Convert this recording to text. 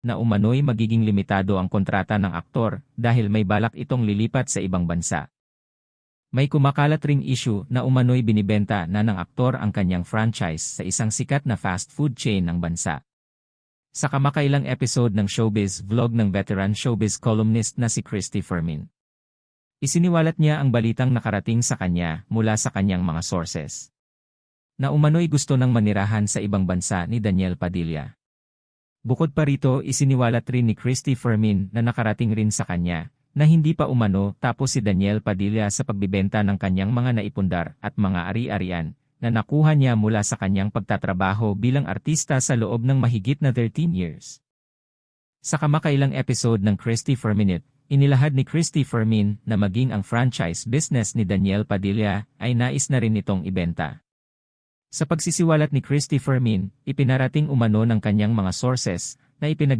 na umano'y magiging limitado ang kontrata ng aktor dahil may balak itong lilipat sa ibang bansa. May kumakalat ring issue na umano'y binibenta na ng aktor ang kanyang franchise sa isang sikat na fast food chain ng bansa. Sa kamakailang episode ng Showbiz Vlog ng veteran showbiz columnist na si Christy Fermin, isiniwalat niya ang balitang nakarating sa kanya mula sa kanyang mga sources, na umano'y gusto ng manirahan sa ibang bansa ni Daniel Padilla. Bukod pa rito, isiniwalat rin ni Christy Fermin na nakarating rin sa kanya na hindi pa umano tapos si Daniel Padilla sa pagbibenta ng kanyang mga naipundar at mga ari-arian na nakuha niya mula sa kanyang pagtatrabaho bilang artista sa loob ng mahigit na 13 years. Sa kamakailang episode ng Christy Ferminute, inilahad ni Christy Fermin na maging ang franchise business ni Daniel Padilla ay nais na rin itong ibenta. Sa pagsisiwalat ni Christy Fermin, ipinarating umano ng kanyang mga sources na ipinagbibigay